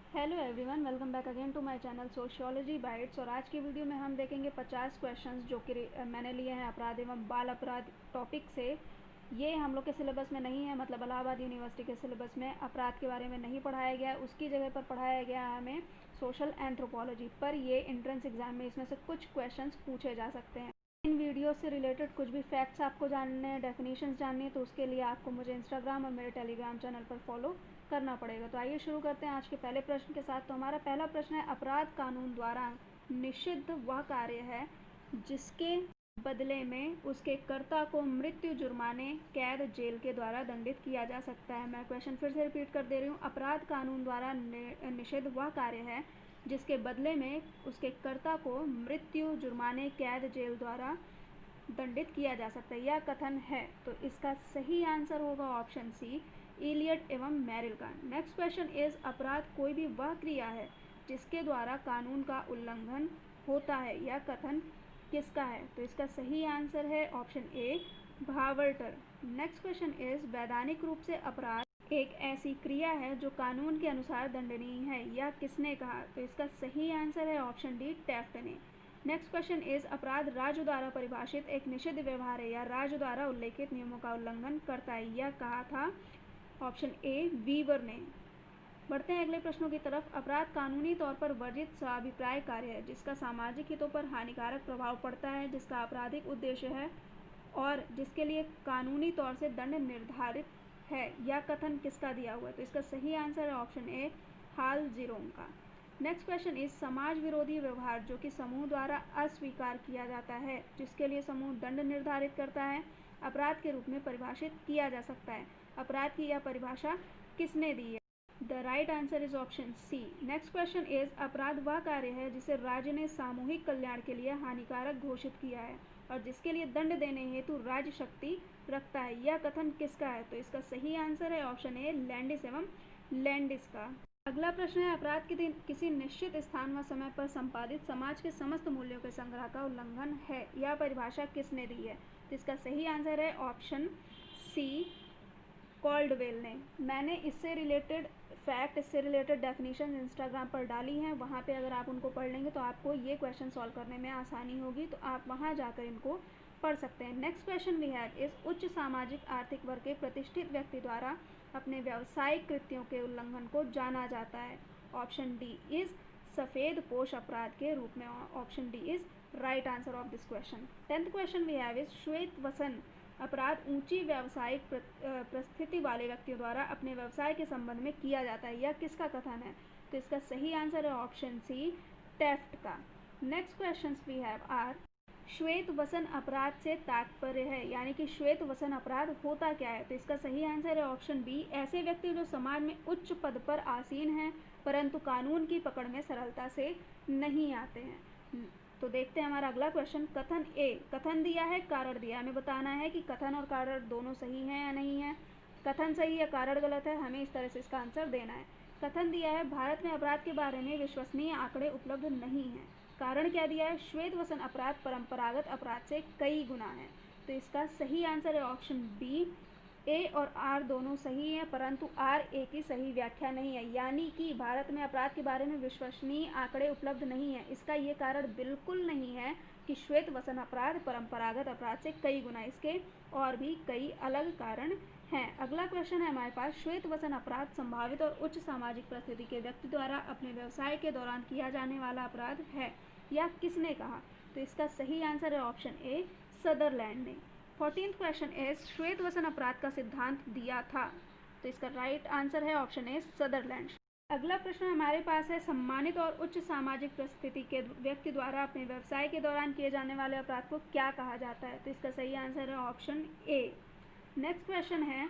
Hello everyone, welcome back again to my channel sociology bites. और आज की video में हम देखेंगे 50 क्वेश्चंस जो कि मैंने लिए हैं अपराध एवं बाल अपराध टॉपिक से। ये हम लोग के सिलेबस में नहीं है, मतलब इलाहाबाद यूनिवर्सिटी के सिलेबस में अपराध के बारे में नहीं पढ़ाया गया है। उसकी जगह पर पढ़ाया गया है हमें सोशल एंथ्रोपोलॉजी। पर ये एंट्रेंस एग्जाम में इसमें से कुछ क्वेश्चंस पूछे जा सकते हैं। इन वीडियो से रिलेटेड कुछ भी फैक्ट्स आपको जानने हैं, डेफिनेशंस जाननी है, तो उसके लिए आपको मुझे इंस्टाग्राम और मेरे टेलीग्राम चैनल पर फॉलो करना पड़ेगा। तो आइए शुरू करते हैं आज के पहले प्रश्न के साथ। तो हमारा पहला प्रश्न है, अपराध कानून द्वारा निषिद्ध वह कार्य है जिसके बदले में उसके कर्ता को मृत्यु, जुर्माने, कैद, जेल के द्वारा दंडित किया जा सकता है। मैं क्वेश्चन फिर से रिपीट कर दे रही हूँ। अपराध कानून द्वारा निषिद्ध वह कार्य है जिसके बदले में उसके कर्ता को मृत्यु, जुर्माने, कैद, जेल द्वारा दंडित किया जा सकता है। यह कथन है, तो इसका सही आंसर होगा ऑप्शन सी, इलियट एवं मैरिल का। नेक्स्ट क्वेश्चन इज, अपराध कोई भी वह क्रिया है जिसके द्वारा कानून का उल्लंघन होता है। यह कथन किसका है? तो इसका सही आंसर है ऑप्शन ए, भावर्टर। नेक्स्ट क्वेश्चन इज, वैधानिक रूप से अपराध एक ऐसी क्रिया है जो कानून के अनुसार दंडनीय है। यह किसने कहा? तो इसका सही आंसर है ऑप्शन डी, टेफ्ट ने। नेक्स्ट क्वेश्चन इज, अपराध राज्य द्वारा परिभाषित एक निषिद्ध व्यवहार है या राज्य द्वारा उल्लेखित नियमों का उल्लंघन करता है। यह कहा था ऑप्शन ए, वीवर ने। बढ़ते हैं अगले प्रश्नों की तरफ। अपराध कानूनी तौर पर वर्जित स्वाभिप्राय कार्य है जिसका सामाजिक हितों पर हानिकारक प्रभाव पड़ता है, जिसका आपराधिक उद्देश्य है और जिसके लिए कानूनी तौर से दंड निर्धारित है। यह कथन किसका दिया हुआ है? तो इसका सही आंसर है ऑप्शन ए, हाल जीरोम का। नेक्स्ट क्वेश्चन इज, समाज विरोधी व्यवहार जो कि समूह द्वारा अस्वीकार किया जाता है, जिसके लिए समूह दंड निर्धारित करता है, अपराध के रूप में परिभाषित किया जा सकता है। अपराध की यह परिभाषा किसने दी है? The right answer is option C. Next question is, अपराध वह कार्य है जिसे राज्य ने सामूहिक कल्याण के लिए हानिकारक घोषित किया है और जिसके लिए दंड देने हेतु राज्य शक्ति रखता है। यह कथन किसका है? तो इसका सही आंसर है ऑप्शन ए, लैंडिस एवं लैंडिस का। अगला प्रश्न है, अपराध के किसी निश्चित स्थान व समय पर संपादित समाज के समस्त मूल्यों के संग्रह का उल्लंघन है। यह परिभाषा किसने दी है? तो इसका सही आंसर है ऑप्शन सी, कॉल्डवेल ने। मैंने इससे रिलेटेड फैक्ट, इससे रिलेटेड डेफिनेशन इंस्टाग्राम पर डाली हैं। वहाँ पे अगर आप उनको पढ़ लेंगे तो आपको ये क्वेश्चन सॉल्व करने में आसानी होगी, तो आप वहाँ जाकर इनको पढ़ सकते हैं। नेक्स्ट क्वेश्चन वी हैव इस, उच्च सामाजिक आर्थिक वर्ग के प्रतिष्ठित व्यक्ति द्वारा अपने व्यावसायिक कृत्यों के उल्लंघन को जाना जाता है। ऑप्शन डी इज सफ़ेद पोश अपराध के रूप में। Option D is right answer of this question. 10th question we have is, श्वेत वसन अपराध ऊंची व्यावसायिक परिस्थिति वाले व्यक्तियों द्वारा अपने व्यवसाय के संबंध में किया जाता है। यह किसका कथन है? तो इसका सही आंसर है ऑप्शन सी, टेफ्ट का। Next question we have are, श्वेत वसन अपराध से तात्पर्य है, यानी कि श्वेत वसन अपराध होता क्या है? तो इसका सही आंसर है ऑप्शन बी, ऐसे व्यक्ति जो समाज में उच्च पद पर आसीन हैं परंतु कानून की पकड़ में सरलता से नहीं आते हैं। तो देखते हैं हमारा अगला क्वेश्चन। कथन ए, कथन दिया है, कारण दिया है। हमें बताना है कि कथन और कारण दोनों सही हैं या नहीं है। कथन सही है, कारण गलत है, हमें इस तरह से इसका आंसर देना है। कथन दिया है, भारत में अपराध के बारे में विश्वसनीय आंकड़े उपलब्ध नहीं हैं। कारण क्या दिया है? श्वेत वसन अपराध परंपरागत अपराध से कई गुना है। तो इसका सही आंसर है ऑप्शन बी, ए और आर दोनों सही हैं, परंतु आर ए की सही व्याख्या नहीं है, यानी कि भारत में अपराध के बारे में विश्वसनीय आंकड़े उपलब्ध नहीं है। इसका ये कारण बिल्कुल नहीं है कि श्वेत वसन अपराध परंपरागत अपराध से कई गुना, इसके और भी कई अलग कारण हैं। अगला क्वेश्चन है हमारे पास, श्वेत वसन अपराध संभावित और उच्च सामाजिक परिस्थिति के व्यक्ति द्वारा अपने व्यवसाय के दौरान किया जाने वाला अपराध है। यह किसने कहा? तो इसका सही आंसर है ऑप्शन ए, सदरलैंड ने। 14th क्वेश्चन इज, श्वेत वसन अपराध का सिद्धांत दिया था। तो इसका राइट आंसर है ऑप्शन ए, सदरलैंड। अगला प्रश्न हमारे पास है, सम्मानित और उच्च सामाजिक परिस्थिति के व्यक्ति द्वारा अपने व्यवसाय के दौरान किए जाने वाले अपराध को क्या कहा जाता है? तो इसका सही आंसर है ऑप्शन ए। नेक्स्ट क्वेश्चन है,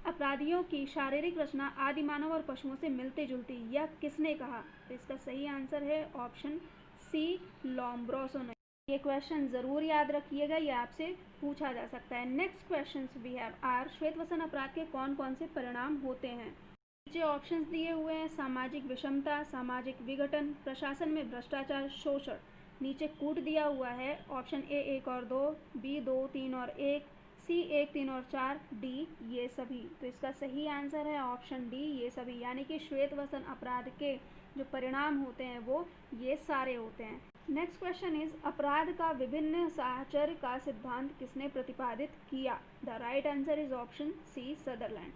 अपराधियों की शारीरिक रचना आदि मानव और पशुओं से मिलती जुलती, यह किसने कहा? तो इसका सही आंसर है ऑप्शन सी, लोम्ब्रोसो ने। ये क्वेश्चन ज़रूर याद रखिएगा, ये आपसे पूछा जा सकता है। Next question we have are, श्वेत वसन अपराध के कौन कौन से परिणाम होते हैं? नीचे ऑप्शंस दिए हुए हैं, सामाजिक विषमता, सामाजिक विघटन, प्रशासन में भ्रष्टाचार, शोषण। नीचे कूट दिया हुआ है, ऑप्शन ए 1 और 2, बी 2, 3 और 1, सी 1, 3 और 4, डी ये सभी। तो इसका सही आंसर है ऑप्शन डी ये सभी, यानी कि श्वेतवसन अपराध के जो परिणाम होते हैं वो ये सारे होते हैं। नेक्स्ट क्वेश्चन इज अपराध का विभिन्न साहचर्य का सिद्धांत किसने प्रतिपादित किया? The right answer is option C Sutherland.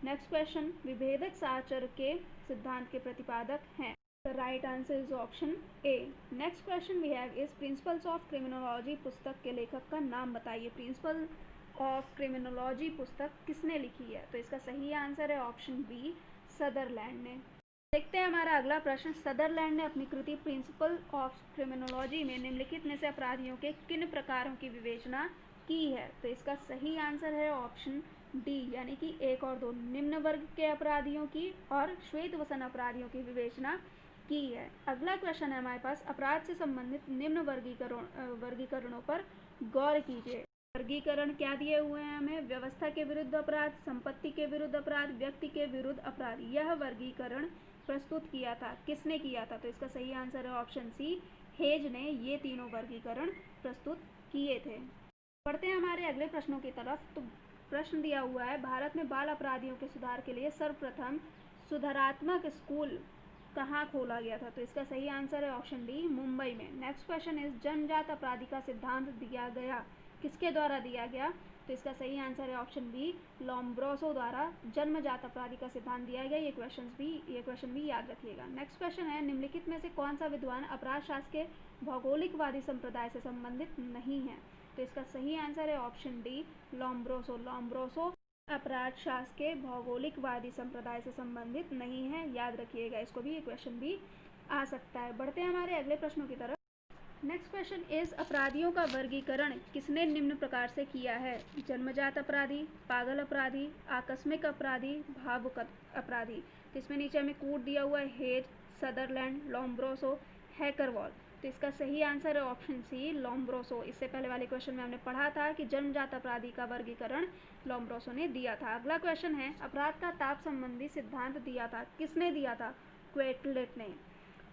Next question, विभेदक साहचर्य के सिद्धांत के प्रतिपादक हैं। The right answer is option A. Next question we have is principles of criminology पुस्तक के लेखक का नाम बताइए। प्रिंसिपल ऑफ क्रिमिनोलॉजी पुस्तक किसने लिखी है? तो इसका सही आंसर है ऑप्शन बी सदरलैंड ने। देखते हैं हमारा अगला प्रश्न, सदरलैंड ने अपनी कृति प्रिंसिपल ऑफ क्रिमिनोलॉजी में निम्नलिखित में से अपराधियों के किन प्रकारों की विवेचना की है? तो इसका सही आंसर है ऑप्शन डी, यानी कि 1 और 2, निम्न वर्ग के अपराधियों की और श्वेतवसन अपराधियों की विवेचना की है। अगला क्वेश्चन है हमारे पास, अपराध से संबंधित निम्न वर्गीकरणों पर गौर कीजिए। वर्गीकरण क्या दिए हुए हैं हमें? व्यवस्था के विरुद्ध अपराध, संपत्ति के विरुद्ध अपराध, व्यक्ति के विरुद्ध अपराध। यह वर्गीकरण प्रस्तुत किया था, किसने किया था? तो इसका सही आंसर है ऑप्शन सी हेज ने ये तीनों वर्गीकरण प्रस्तुत किए थे। बढ़ते हैं हमारे अगले प्रश्नों की तरफ। तो प्रश्न दिया हुआ है, भारत में बाल अपराधियों के सुधार के लिए सर्वप्रथम सुधारात्मक स्कूल कहाँ खोला गया था? तो इसका सही आंसर है ऑप्शन डी मुंबई में। नेक्स्ट क्वेश्चन इज जन्मजात अपराधी का सिद्धांत दिया गया, किसके द्वारा दिया गया? तो इसका सही आंसर है ऑप्शन बी लोम्ब्रोसो द्वारा जन्मजात अपराधी का सिद्धांत दिया गया। ये क्वेश्चन भी याद रखिएगा। नेक्स्ट क्वेश्चन है, निम्नलिखित में से कौन सा विद्वान अपराध शास्त्र के भौगोलिकवादी संप्रदाय से संबंधित नहीं है? तो इसका सही आंसर है ऑप्शन डी लोम्ब्रोसो। लोम्ब्रोसो अपराध शास्त्र के भौगोलिकवादी संप्रदाय से संबंधित नहीं है, याद रखिएगा, इसको भी ये क्वेश्चन भी आ सकता है। बढ़ते हैं हमारे अगले प्रश्नों की तरफ। नेक्स्ट क्वेश्चन इज अपराधियों का वर्गीकरण किसने निम्न प्रकार से किया है? जन्मजात अपराधी, पागल अपराधी, आकस्मिक अपराधी, भावुक अपराधी। तो इसमें नीचे हमें कोड दिया हुआ है हेज, सदरलैंड, लोम्ब्रोसो, हैकरवॉल। तो इसका सही आंसर है ऑप्शन सी लोम्ब्रोसो। इससे पहले वाले क्वेश्चन में हमने पढ़ा था कि जन्मजात अपराधी का वर्गीकरण लोम्ब्रोसो ने दिया था। अगला क्वेश्चन है, अपराध का ताप संबंधी सिद्धांत दिया था, किसने दिया था? क्वेटलेट ने।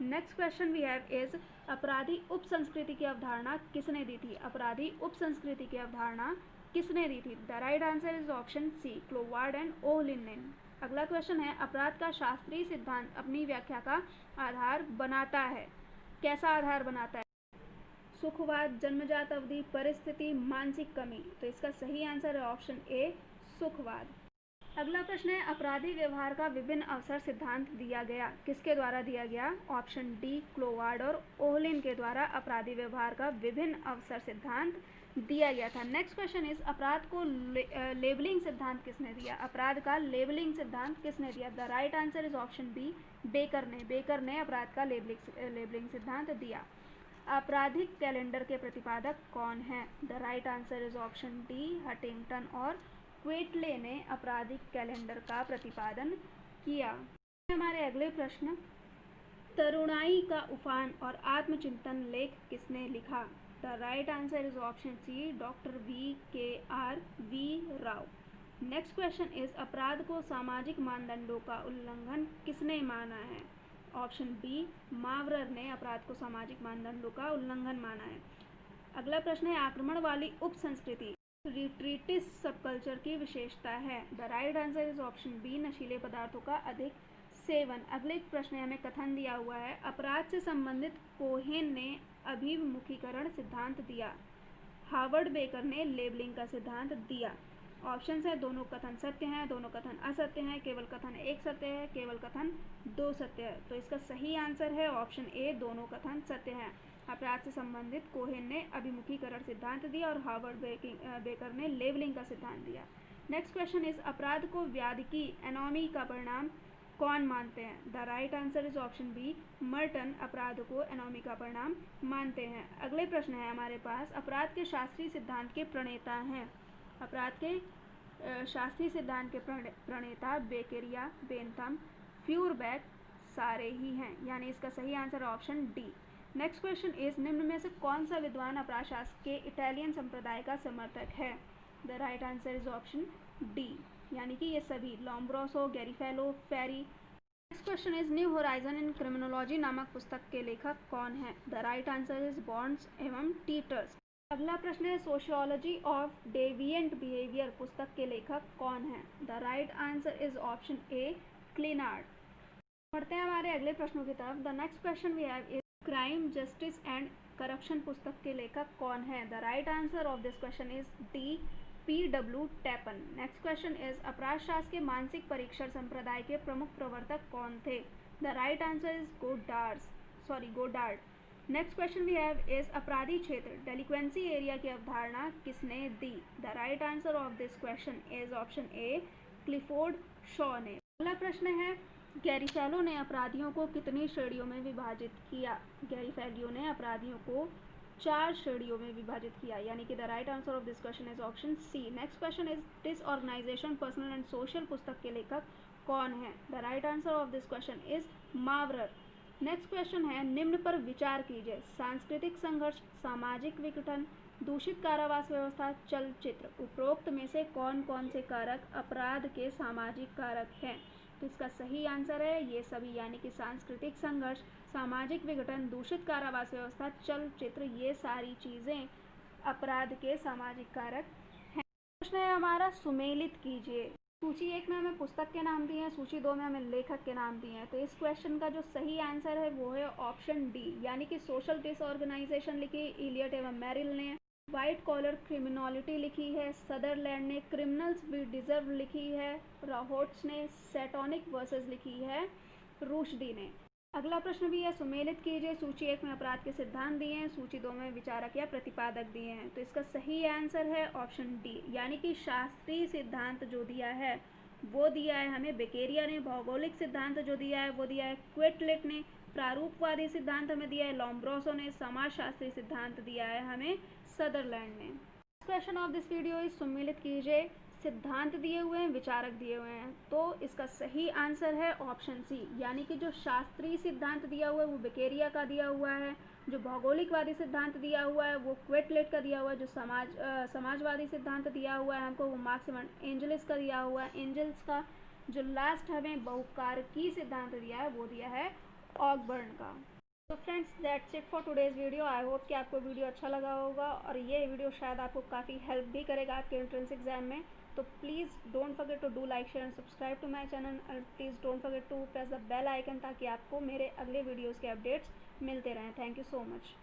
Next question we have is अपराधी उप संस्कृति की अवधारणा किसने दी थी? अपराधी उप संस्कृति की अवधारणा किसने दी थी? The right answer is option C Cloward and Ohlin. अगला क्वेश्चन है, अपराध का शास्त्रीय सिद्धांत अपनी व्याख्या का आधार बनाता है, कैसा आधार बनाता है? सुखवाद, जन्मजात अवधि, परिस्थिति, मानसिक कमी। तो इसका सही आंसर है ऑप्शन ए सुखवाद। अगला प्रश्न है, अपराधी व्यवहार का विभिन्न अवसर सिद्धांत दिया गया, किसके द्वारा दिया गया? ऑप्शन डी क्लोवार्ड और ओहलिन के द्वारा अपराधी व्यवहार का विभिन्न अवसर सिद्धांत दिया गया था। नेक्स्ट क्वेश्चन इज अपराध को लेबलिंग सिद्धांत किसने दिया? अपराध का लेबलिंग सिद्धांत किसने दिया? The right answer is option B Becker ने अपराध का लेबलिंग सिद्धांत दिया। आपराधिक कैलेंडर के प्रतिपादक कौन है? The right answer is option D Huntington और क्वेटले ने आपराधिक कैलेंडर का प्रतिपादन किया। हमारे अगले प्रश्न, तरुणाई का उफान और आत्मचिंतन लेख किसने लिखा? The right answer is option C doctor V.K.R.V. Rao. Next question is अपराध को सामाजिक मानदंडों का उल्लंघन किसने माना है? ऑप्शन बी मावरर ने अपराध को सामाजिक मानदंडों का उल्लंघन माना है। अगला प्रश्न है, आक्रमण वाली उप संस्कृति रिट्रीटिस्ट सबकल्चर की विशेषता है? The right answer is option B नशीले पदार्थों का अधिक सेवन। अगले प्रश्न में हमें कथन दिया हुआ है, अपराध से संबंधित कोहेन ने अभिमुखीकरण सिद्धांत दिया, हार्वर्ड बेकर ने लेबलिंग का सिद्धांत दिया। ऑप्शन है, दोनों कथन सत्य हैं, दोनों कथन असत्य हैं, केवल कथन एक सत्य है, केवल कथन दो सत्य है। तो इसका सही आंसर है ऑप्शन ए दोनों कथन सत्य हैं। अपराध से संबंधित कोहेन ने अभिमुखीकरण सिद्धांत दिया और हार्वर्ड बेकर ने लेबलिंग का सिद्धांत दिया। नेक्स्ट क्वेश्चन इज अपराध को व्याधि की एनोमी का परिणाम कौन मानते हैं? The right answer is option B Merton अपराध को एनोमी का परिणाम मानते हैं। अगले प्रश्न है हमारे पास, अपराध के शास्त्रीय सिद्धांत के प्रणेता हैं? अपराध के शास्त्रीय सिद्धांत के प्रणेता बेकेरिया, बेंथम, फ्यूरबैक सारे ही हैं, यानी इसका सही answer option D. Next question is निम्न में से कौन सा विद्वान अपराध शास्त्र के इटालियन संप्रदाय का समर्थक है? The right answer is option D, यानी कि ये सभी Lombroso, Garofalo, Ferri. Next question is new horizon in criminology नामक पुस्तक के लेखक कौन है? The right answer is Bonds एवं टीटर्स। अगला प्रश्न है सोशियोलॉजी ऑफ डेविएंट बिहेवियर पुस्तक के लेखक कौन है? The right answer is option A Clinard. बढ़ते हैं हमारे अगले प्रश्नों की तरफ। The next question we have is crime justice and corruption पुस्तक के लेखक कौन है? The right answer of this question is D P.W. Tappan. Next question is अपराध शास्त्र के मानसिक परीक्षण संप्रदाय के प्रमुख प्रवर्तक कौन थे? The right answer is Goddard. Next question we have is अपराधी क्षेत्र डेलिक्वेंसी एरिया की अवधारणा किसने दी? The right answer of this question is option A Clifford Shaw ने। अगला प्रश्न है गैरीफेलो ने अपराधियों को कितनी श्रेणियों में विभाजित किया? गैरीफेलो ने अपराधियों को 4 श्रेणियों में विभाजित किया, यानी कि the right answer of this question is option C. Next question is disorganization personal and social पुस्तक के लेखक कौन है? The right answer of this question is Mowrer. Next question है निम्न पर विचार कीजिए। सांस्कृतिक संघर्ष, सामाजिक विघटन, दूषित कारावास व्यवस्था, चलचित्र। उपरोक्त में से कौन कौन से कारक अपराध के सामाजिक कारक हैं? तो इसका सही आंसर है ये सभी, यानी कि सांस्कृतिक संघर्ष, सामाजिक विघटन, दूषित कारावास व्यवस्था, चलचित्र, ये सारी चीज़ें अपराध के सामाजिक कारक हैं। प्रश्न है हमारा सुमेलित कीजिए। सूची 1 में हमें पुस्तक के नाम दिए हैं, सूची 2 में हमें लेखक के नाम दिए हैं। तो इस क्वेश्चन का जो सही आंसर है वो है ऑप्शन डी, यानी कि सोशल डिसऑर्गेनाइजेशन लिखी इलियट एवं मैरिल ने, वाइट कॉलर क्रिमिनोलिटी लिखी है सदरलैंड ने, क्रिमिनल्स वी डिजर्व लिखी है राहोट्स ने, सेटोनिक वर्सेस लिखी है रुश्दी ने। अगला प्रश्न भी है सुमेलित कीजिए। सूची 1 में अपराध के सिद्धांत दिए हैं, सूची 2 में विचारक या प्रतिपादक दिए हैं। तो इसका सही आंसर है ऑप्शन डी, यानी कि शास्त्रीय सिद्धांत जो दिया है वो दिया है हमें बेकेरिया ने, भौगोलिक सिद्धांत जो दिया है वो दिया है क्विटलेट ने, प्रारूपवादी सिद्धांत हमें दिया है लोम्ब्रोसो ने, समाजशास्त्री सिद्धांत दिया है हमें सदरलैंड ने। Question of this video is सुमेलित कीजिए। सिद्धांत दिए हुए हैं, विचारक दिए हुए हैं, तो इसका सही आंसर है ऑप्शन सी, यानी कि जो शास्त्रीय सिद्धांत दिया हुआ है वो बेकेरिया का दिया हुआ है, जो भौगोलिकवादी सिद्धांत दिया हुआ है वो क्विटलेट का दिया हुआ है, जो समाजवादी सिद्धांत दिया हुआ है हमको वो मार्क्स एंजलिस का दिया हुआ है एंजल्स का, जो लास्ट हमें बहुकारकी सिद्धांत दिया है वो दिया है ऑकबर्न का। तो friends that's it for today's video. I hope कि आपको वीडियो अच्छा लगा होगा और ये वीडियो शायद आपको काफ़ी हेल्प भी करेगा आपके एंट्रेंस एग्जाम में। तो please don't forget to do like share and subscribe to my channel and please don't forget to press the bell icon ताकि आपको मेरे अगले वीडियोज़ के अपडेट्स मिलते रहें। Thank you so much.